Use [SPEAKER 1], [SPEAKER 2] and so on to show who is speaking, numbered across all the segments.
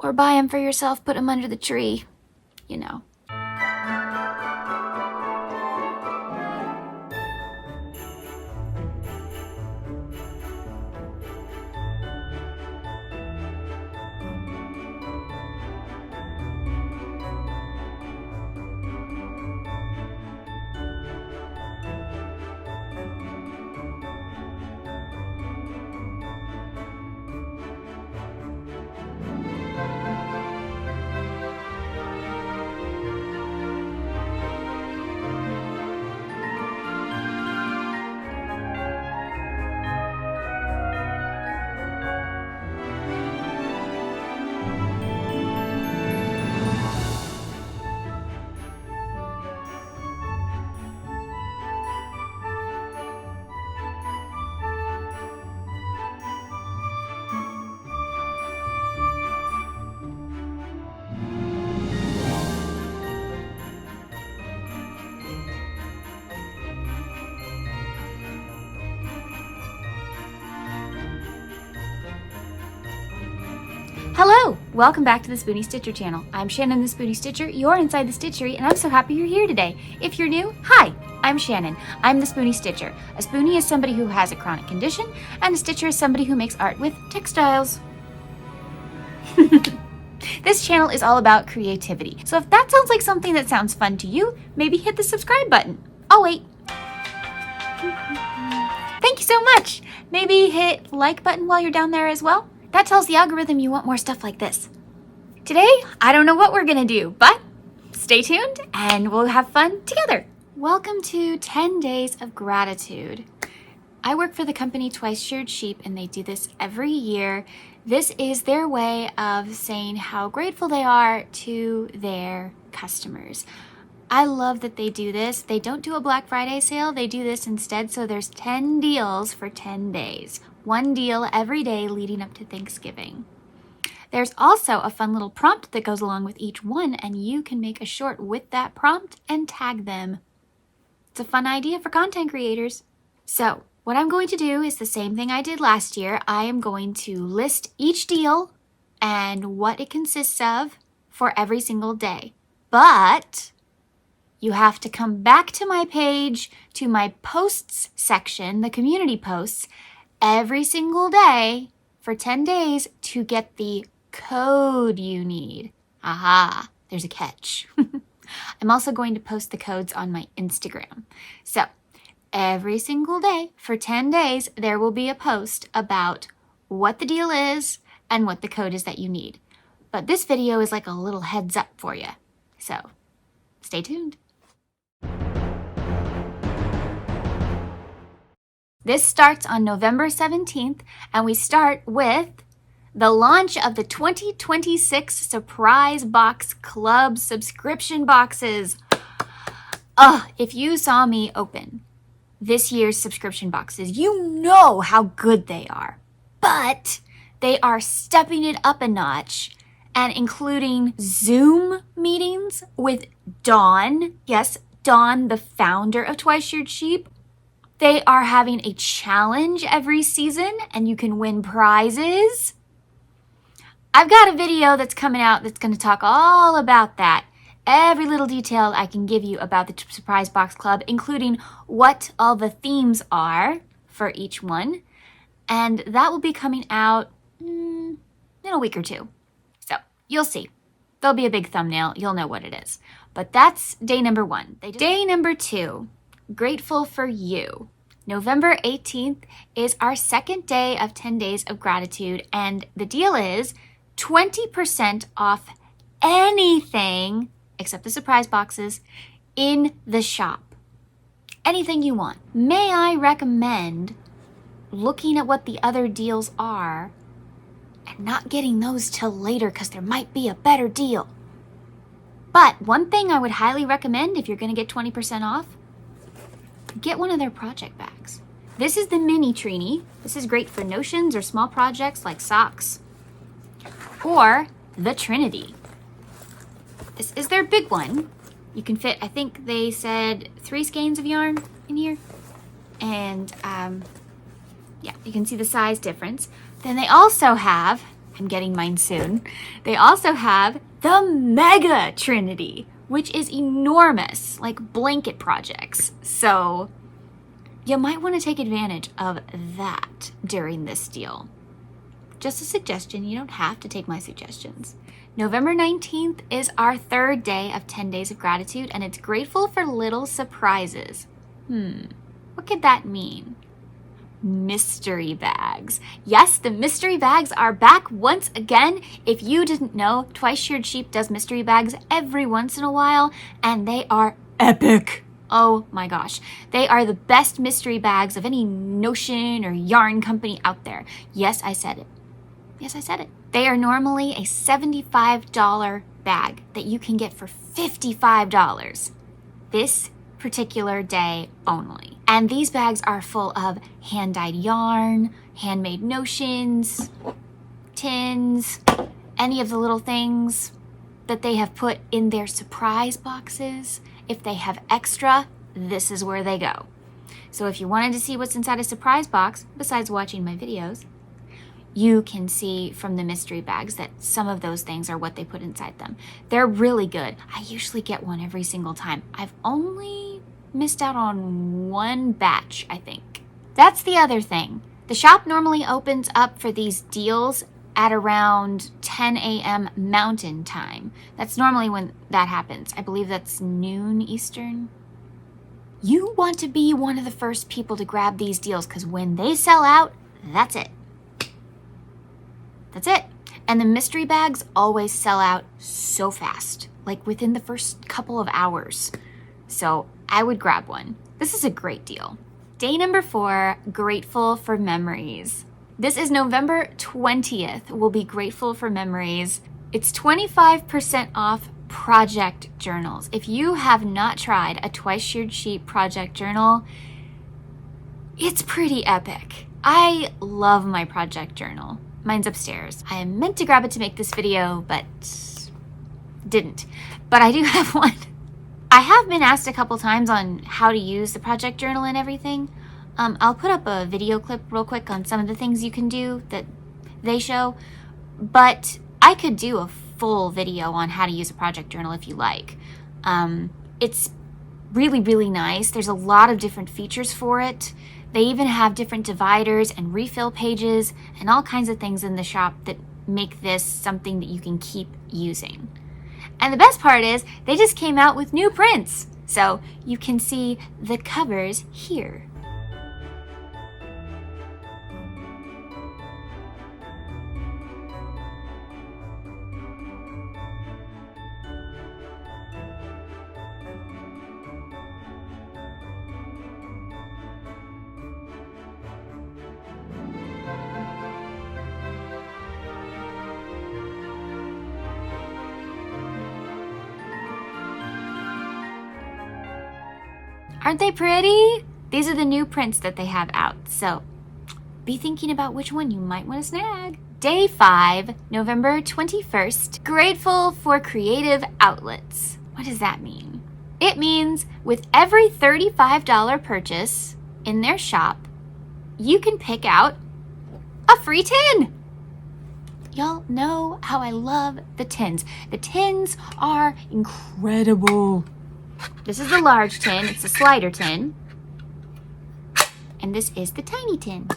[SPEAKER 1] Or buy them for yourself, put them under the tree, you know. Hello! Welcome back to the Spoonie Stitcher channel. I'm Shannon the Spoonie Stitcher, you're inside the stitchery, and I'm so happy you're here today. If you're new, hi! I'm Shannon. I'm the Spoonie Stitcher. A Spoonie is somebody who has a chronic condition, and a Stitcher is somebody who makes art with textiles. This channel is all about creativity, so if that sounds like something that sounds fun to you, maybe hit the subscribe button. Oh wait. Thank you so much! Maybe hit like button while you're down there as well. That tells the algorithm you want more stuff like this. Today, I don't know what we're gonna do, but stay tuned and we'll have fun together. Welcome to 10 Days of Gratitude. I work for the company Twice Sheared Sheep and they do this every year. This is their way of saying how grateful they are to their customers. I love that they do this. They don't do a Black Friday sale, they do this instead, so there's 10 deals for 10 days. One deal every day leading up to Thanksgiving. There's also a fun little prompt that goes along with each one, and you can make a short with that prompt and tag them. It's a fun idea for content creators. So, what I'm going to do is the same thing I did last year. I am going to list each deal and what it consists of for every single day. But you have to come back to my page, to my posts section, the community posts, every single day for 10 days to get the code you need. Aha, there's a catch. I'm also going to post the codes on my Instagram. So every single day for 10 days, there will be a post about what the deal is and what the code is that you need. But this video is like a little heads up for you. So stay tuned. This starts on November 17th, and we start with the launch of the 2026 Surprise Box Club subscription boxes. If you saw me open this year's subscription boxes, you know how good they are. But they are stepping it up a notch and including Zoom meetings with Dawn. Yes, Dawn, the founder of Twice Sheared Sheep. They are having a challenge every season and you can win prizes. I've got a video that's coming out that's going to talk all about that. Every little detail I can give you about the Surprise Box Club, including what all the themes are for each one. And that will be coming out in a week or two. So you'll see. There'll be a big thumbnail. You'll know what it is. But that's day number 1. Day number 2. Grateful for you. November 18th is our second day of 10 Days of Gratitude, and the deal is 20% off anything, except the surprise boxes, in the shop. Anything you want. May I recommend looking at what the other deals are and not getting those till later because there might be a better deal. But one thing I would highly recommend if you're going to get 20% off, get one of their project bags. This is the mini Trini. This is great for notions or small projects like socks. Or the Trinity. This is their big one. You can fit, I think they said 3 skeins of yarn in here. And yeah, you can see the size difference. Then they also have I'm getting mine soon. They also have the Mega Trinity, which is enormous, like blanket projects. So you might want to take advantage of that during this deal. Just a suggestion, you don't have to take my suggestions. November 19th is our third day of 10 Days of Gratitude, and it's grateful for little surprises. What could that mean? Mystery bags. Yes, the mystery bags are back once again. If you didn't know, Twice Sheared Sheep does mystery bags every once in a while, and they are epic. Oh my gosh. They are the best mystery bags of any notion or yarn company out there. Yes, I said it. Yes, I said it. They are normally a $75 bag that you can get for $55 this particular day only. And these bags are full of hand-dyed yarn, handmade notions, tins, any of the little things that they have put in their surprise boxes. If they have extra, this is where they go. So if you wanted to see what's inside a surprise box, besides watching my videos, you can see from the mystery bags that some of those things are what they put inside them. They're really good. I usually get one every single time. I've only missed out on one batch, I think. That's the other thing. The shop normally opens up for these deals at around 10 a.m. Mountain Time. That's normally when that happens. I believe that's noon Eastern. You want to be one of the first people to grab these deals because when they sell out, that's it. That's it. And the mystery bags always sell out so fast, like within the first couple of hours. So I would grab one. This is a great deal. Day number 4, grateful for memories. This is November 20th. We'll be grateful for memories. It's 25% off project journals. If you have not tried a Twice Sheared Sheep project journal, it's pretty epic. I love my project journal. Mine's upstairs. I meant to grab it to make this video, but didn't. But I do have one. I have been asked a couple times on how to use the project journal and everything. I'll put up a video clip real quick on some of the things you can do that they show, but I could do a full video on how to use a project journal if you like. It's really, really nice. There's a lot of different features for it. They even have different dividers and refill pages and all kinds of things in the shop that make this something that you can keep using. And the best part is they just came out with new prints. So you can see the covers here. Aren't they pretty? These are the new prints that they have out, so be thinking about which one you might want to snag. Day 5, November 21st, grateful for creative outlets. What does that mean? It means with every $35 purchase in their shop, you can pick out a free tin. Y'all know how I love the tins. The tins are incredible. This is the large tin, it's the slider tin. And this is the tiny tin.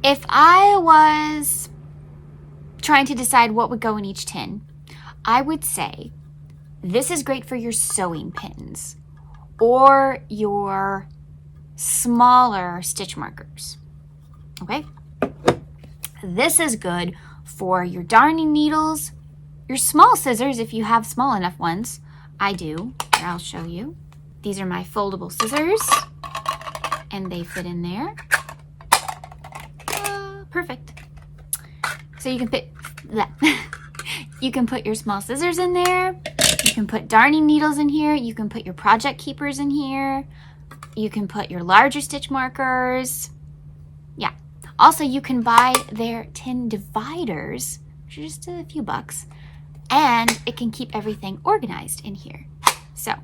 [SPEAKER 1] If I was trying to decide what would go in each tin, I would say this is great for your sewing pins or your smaller stitch markers. Okay? This is good for your darning needles, your small scissors if you have small enough ones. I do. Here, I'll show you. These are my foldable scissors, and they fit in there. Perfect. So you can put that. You can put your small scissors in there. You can put darning needles in here. You can put your project keepers in here. You can put your larger stitch markers. Yeah. Also, you can buy their tin dividers, which are just a few bucks. And it can keep everything organized in here. So,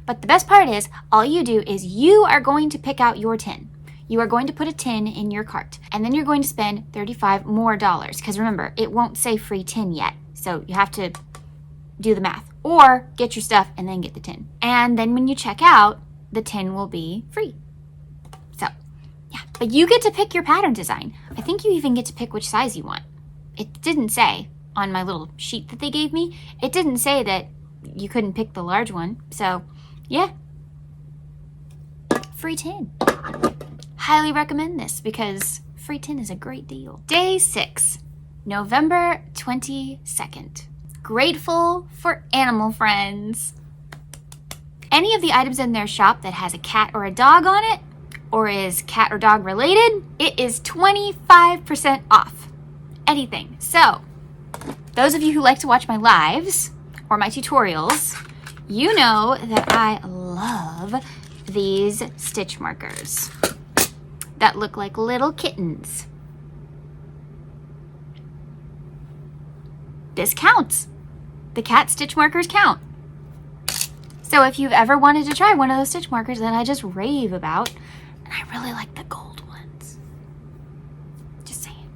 [SPEAKER 1] but the best part is all you do is you are going to pick out your tin. you are going to put a tin in your cart, and then you're going to spend $35 more, because remember, it won't say free tin yet, so you have to do the math, or get your stuff and then get the tin. And then when you check out, the tin will be free. So, yeah, but you get to pick your pattern design. I think you even get to pick which size you want. It didn't say on my little sheet that they gave me, it didn't say that you couldn't pick the large one. So, yeah, free tin. Highly recommend this because free tin is a great deal. Day 6, November 22nd. Grateful for animal friends. Any of the items in their shop that has a cat or a dog on it, or is cat or dog related, it is 25% off. Anything. So, those of you who like to watch my lives or my tutorials, you know that I love these stitch markers that look like little kittens. This counts. The cat stitch markers count. So if you've ever wanted to try one of those stitch markers that I just rave about, and I really like the gold ones. Just saying,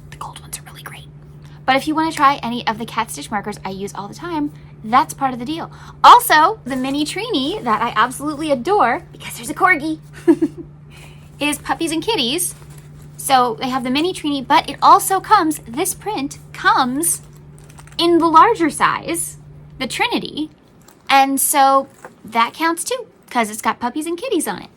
[SPEAKER 1] the gold ones are really great. But if you want to try any of the cat stitch markers I use all the time, that's part of the deal. Also, the mini Trini that I absolutely adore, because there's a corgi, is Puppies and Kitties. So they have the mini Trini, but it also comes, this print comes in the larger size, the Trinity. And so that counts too, because it's got puppies and kitties on it.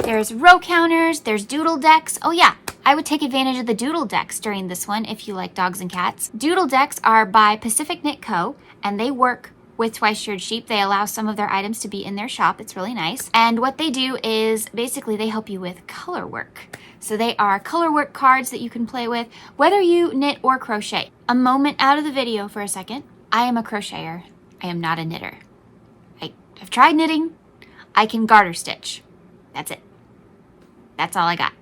[SPEAKER 1] There's row counters, there's doodle decks. Oh yeah, I would take advantage of the doodle decks during this one if you like dogs and cats. Doodle decks are by Pacific Knit Co. and they work with Twice Sheared Sheep. They allow some of their items to be in their shop. It's really nice. And what they do is basically they help you with color work. So they are color work cards that you can play with, whether you knit or crochet. A moment out of the video for a second. I am a crocheter. I am not a knitter. I've tried knitting. I can garter stitch. That's it. That's all I got.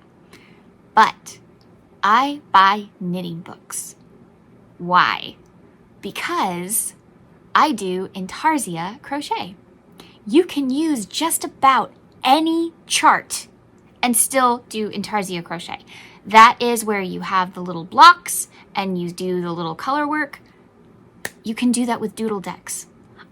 [SPEAKER 1] But I buy knitting books. Why? Because I do intarsia crochet. You can use just about any chart and still do intarsia crochet. That is where you have the little blocks and you do the little color work. You can do that with doodle decks.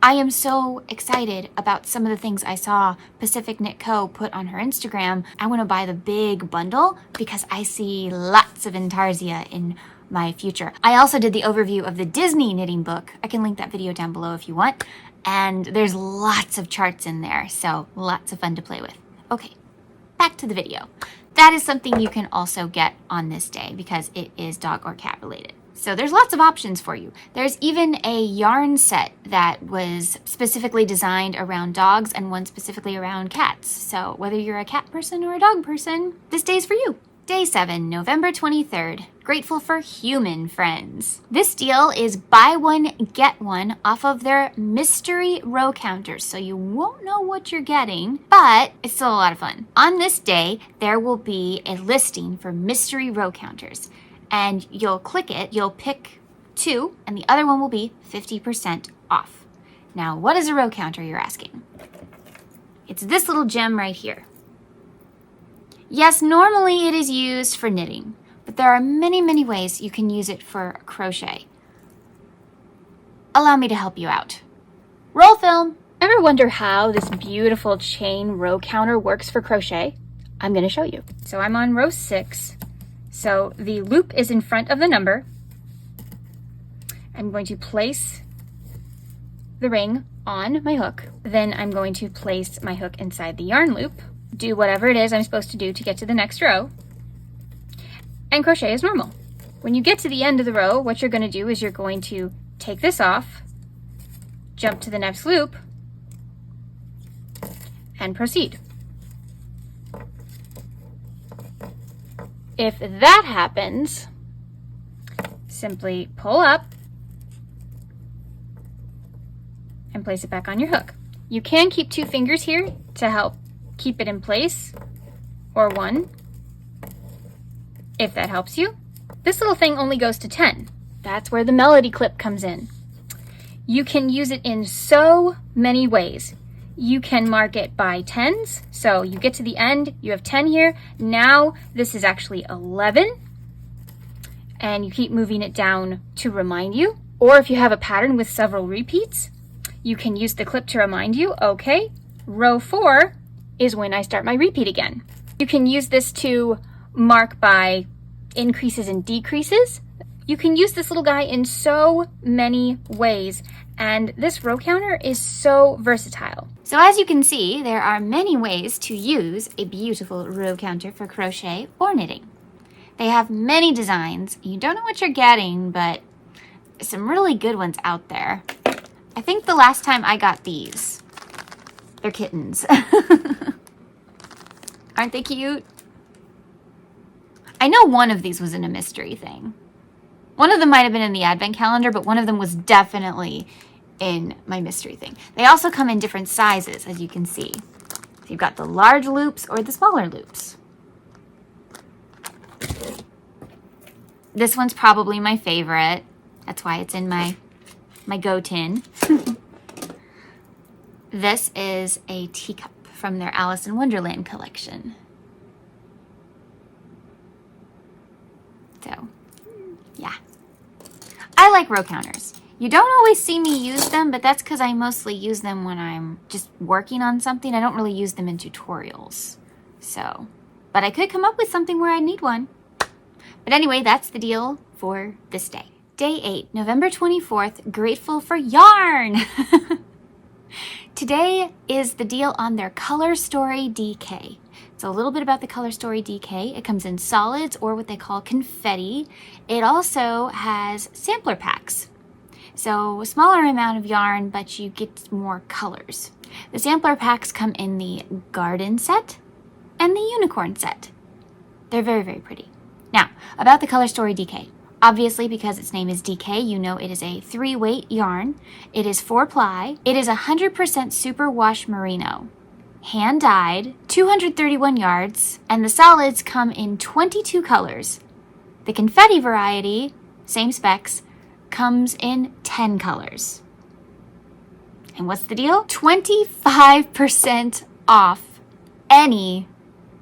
[SPEAKER 1] I am so excited about some of the things I saw Pacific Knit Co. put on her Instagram. I want to buy the big bundle because I see lots of intarsia in my future. I also did the overview of the Disney knitting book. I can link that video down below if you want. And there's lots of charts in there, so lots of fun to play with. Okay, back to the video. That is something you can also get on this day because it is dog or cat related. So there's lots of options for you. There's even a yarn set that was specifically designed around dogs and one specifically around cats. So whether you're a cat person or a dog person, this day's for you. Day 7, November 23rd. Grateful for human friends. This deal is buy one, get one off of their mystery row counters. So you won't know what you're getting, but it's still a lot of fun. On this day, there will be a listing for mystery row counters. And you'll click it, you'll pick 2, and the other one will be 50% off. Now, what is a row counter, you're asking? It's this little gem right here. Yes, normally it is used for knitting, but there are many, many ways you can use it for crochet. Allow me to help you out. Roll film! Ever wonder how this beautiful chain row counter works for crochet? I'm going to show you. So I'm on row 6. So the loop is in front of the number. I'm going to place the ring on my hook. Then I'm going to place my hook inside the yarn loop, do whatever it is I'm supposed to do to get to the next row, and crochet as normal. When you get to the end of the row, what you're going to do is you're going to take this off, jump to the next loop, and proceed. If that happens, simply pull up and place it back on your hook. You can keep 2 fingers here to help keep it in place, or 1, if that helps you. This little thing only goes to 10. That's where the melody clip comes in. You can use it in so many ways. you can mark it by tens. So you get to the end, you have 10 here. Now this is actually 11. And you keep moving it down to remind you. Or if you have a pattern with several repeats, you can use the clip to remind you, okay, row 4 is when I start my repeat again. You can use this to mark by increases and decreases. You can use this little guy in so many ways, and this row counter is so versatile. So as you can see, there are many ways to use a beautiful row counter for crochet or knitting. They have many designs. You don't know what you're getting, but some really good ones out there. I think the last time I got these, they're kittens. Aren't they cute? I know one of these was in a mystery thing. One of them might have been in the advent calendar, but one of them was definitely in my mystery thing. They also come in different sizes, as you can see. So you've got the large loops or the smaller loops. This one's probably my favorite. That's why it's in my go tin. This is a teacup from their Alice in Wonderland collection. So, yeah. I like row counters. You don't always see me use them, but that's because I mostly use them when I'm just working on something. I don't really use them in tutorials. So, but I could come up with something where I need one. But anyway, that's the deal for this day. Day 8, November 24th, grateful for yarn. Today is the deal on their Color Story DK. It's a little bit about the Color Story DK. It comes in solids or what they call confetti. It also has sampler packs. So a smaller amount of yarn, but you get more colors. The sampler packs come in the garden set and the unicorn set. They're very, very pretty. Now, about the Color Story DK. Obviously, because its name is DK, you know it is a 3-weight yarn. It is 4-ply. It is 100% superwash merino. Hand-dyed, 231 yards, and the solids come in 22 colors. The confetti variety, same specs, comes in 10 colors. And what's the deal? 25% off any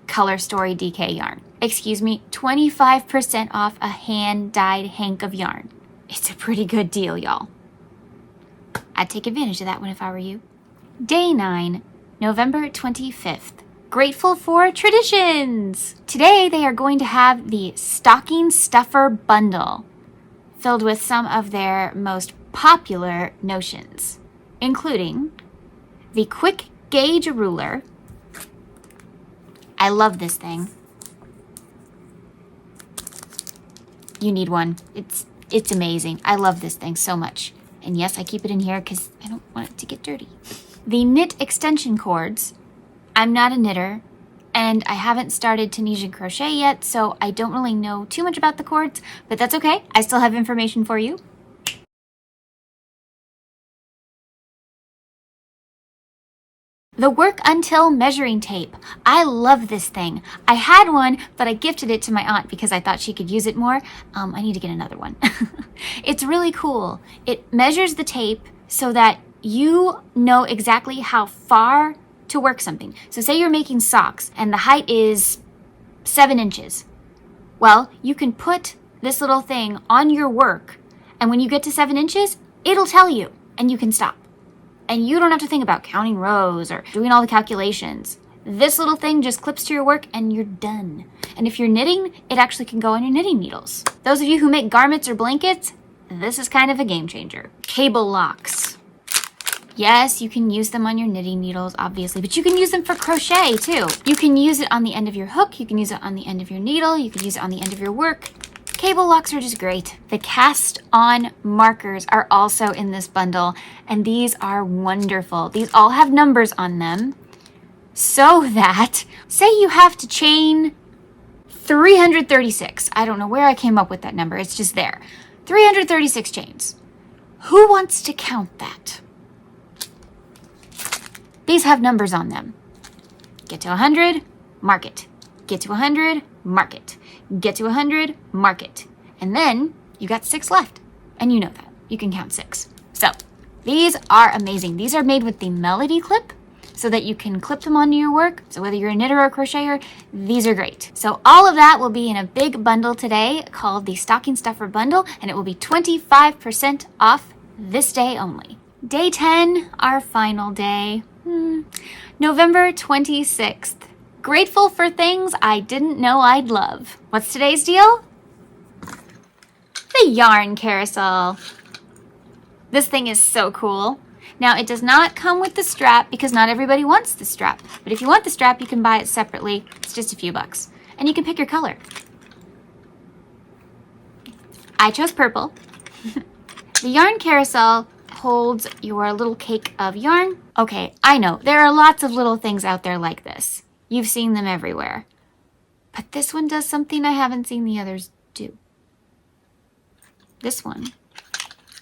[SPEAKER 1] Color Story DK yarn. Excuse me, 25% off a hand-dyed hank of yarn. It's a pretty good deal, y'all. I'd take advantage of that one if I were you. Day 9, November 25th. Grateful for traditions! Today they are going to have the Stocking Stuffer Bundle, filled with some of their most popular notions, including the Quick Gauge Ruler. I love this thing. You need one. It's amazing. I love this thing so much. And yes, I keep it in here because I don't want it to get dirty. The knit extension cords. I'm not a knitter and I haven't started Tunisian crochet yet, so I don't really know too much about the cords, but that's okay. I still have information for you. The Work Until measuring tape. I love this thing. I had one, but I gifted it to my aunt because I thought she could use it more. I need to get another one. It's really cool. It measures the tape so that you know exactly how far to work something. So say you're making socks and the height is 7 inches. Well, you can put this little thing on your work, and when you get to 7 inches, it'll tell you, and you can stop. And you don't have to think about counting rows or doing all the calculations. This little thing just clips to your work and you're done. And if you're knitting, it actually can go on your knitting needles. Those of you who make garments or blankets, this is kind of a game changer. Cable locks. Yes, you can use them on your knitting needles, obviously, but you can use them for crochet too. You can use it on the end of your hook. You can use it on the end of your needle. You can use it on the end of your work. Cable locks are just great. The cast-on markers are also in this bundle, and these are wonderful. These all have numbers on them, so that, say you have to chain 336. I don't know where I came up with that number. It's just there. 336 chains. Who wants to count that? These have numbers on them. Get to 100, mark it. Get to 100, mark it. Get to 100, mark it. And then you got 6 left. And you know that. You can count 6. So these are amazing. These are made with the Melody clip. so that you can clip them onto your work. So whether you're a knitter or a crocheter, these are great. So all of that will be in a big bundle today called the Stocking Stuffer Bundle, and it will be 25% off this day only. Day 10, our final day, November 26th. Grateful for things I didn't know I'd love. What's today's deal? The yarn carousel. This thing is so cool. Now, it does not come with the strap because not everybody wants the strap. But if you want the strap, you can buy it separately. It's just a few bucks. And you can pick your color. I chose purple. The yarn carousel holds your little cake of yarn. Okay, I know, there are lots of little things out there like this. You've seen them everywhere. But this one does something I haven't seen the others do. This one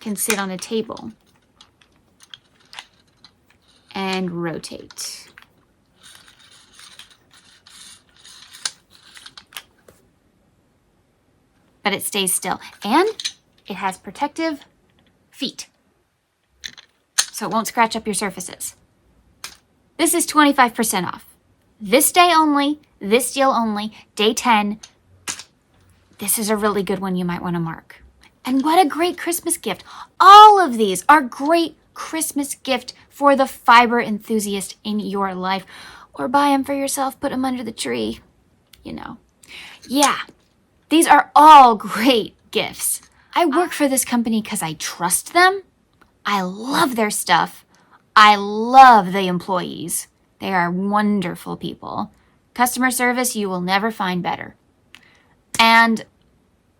[SPEAKER 1] can sit on a table and rotate. But it stays still. And it has protective feet, so it won't scratch up your surfaces. This is 25% off. This day only, this deal only, day 10. This is a really good one you might want to mark. And what a great Christmas gift. All of these are great Christmas gift for the fiber enthusiast in your life. Or buy them for yourself, put them under the tree, you know. Yeah, these are all great gifts. I work for this company because I trust them. I love their stuff. I love the employees. They are wonderful people. Customer service you will never find better. And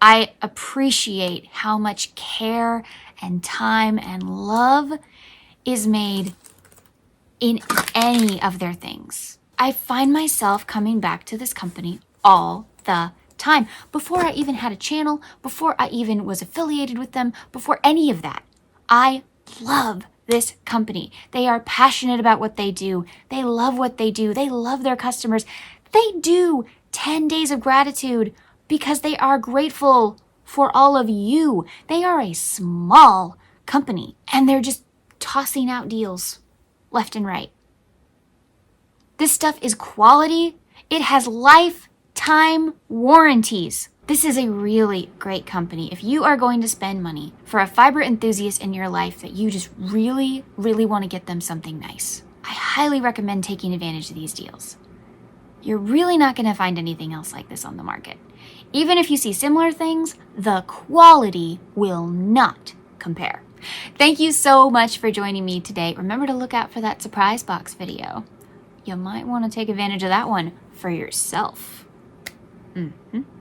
[SPEAKER 1] I appreciate how much care and time and love is made in any of their things. I find myself coming back to this company all the time. Before I even had a channel, before I even was affiliated with them, before any of that, I love this company. They are passionate about what they do. They love what they do. They love their customers. They do 10 days of gratitude because they are grateful for all of you. They are a small company and they're just tossing out deals left and right. This stuff is quality. It has lifetime warranties. This is a really great company. If you are going to spend money for a fiber enthusiast in your life that you just really, really want to get them something nice, I highly recommend taking advantage of these deals. You're really not going to find anything else like this on the market. Even if you see similar things, the quality will not compare. Thank you so much for joining me today. Remember to look out for that surprise box video. You might want to take advantage of that one for yourself.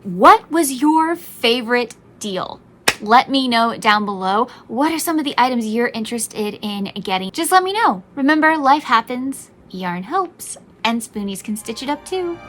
[SPEAKER 1] What was your favorite deal? Let me know down below. What are some of the items you're interested in getting? Just let me know. Remember, life happens, yarn helps, and spoonies can stitch it up too.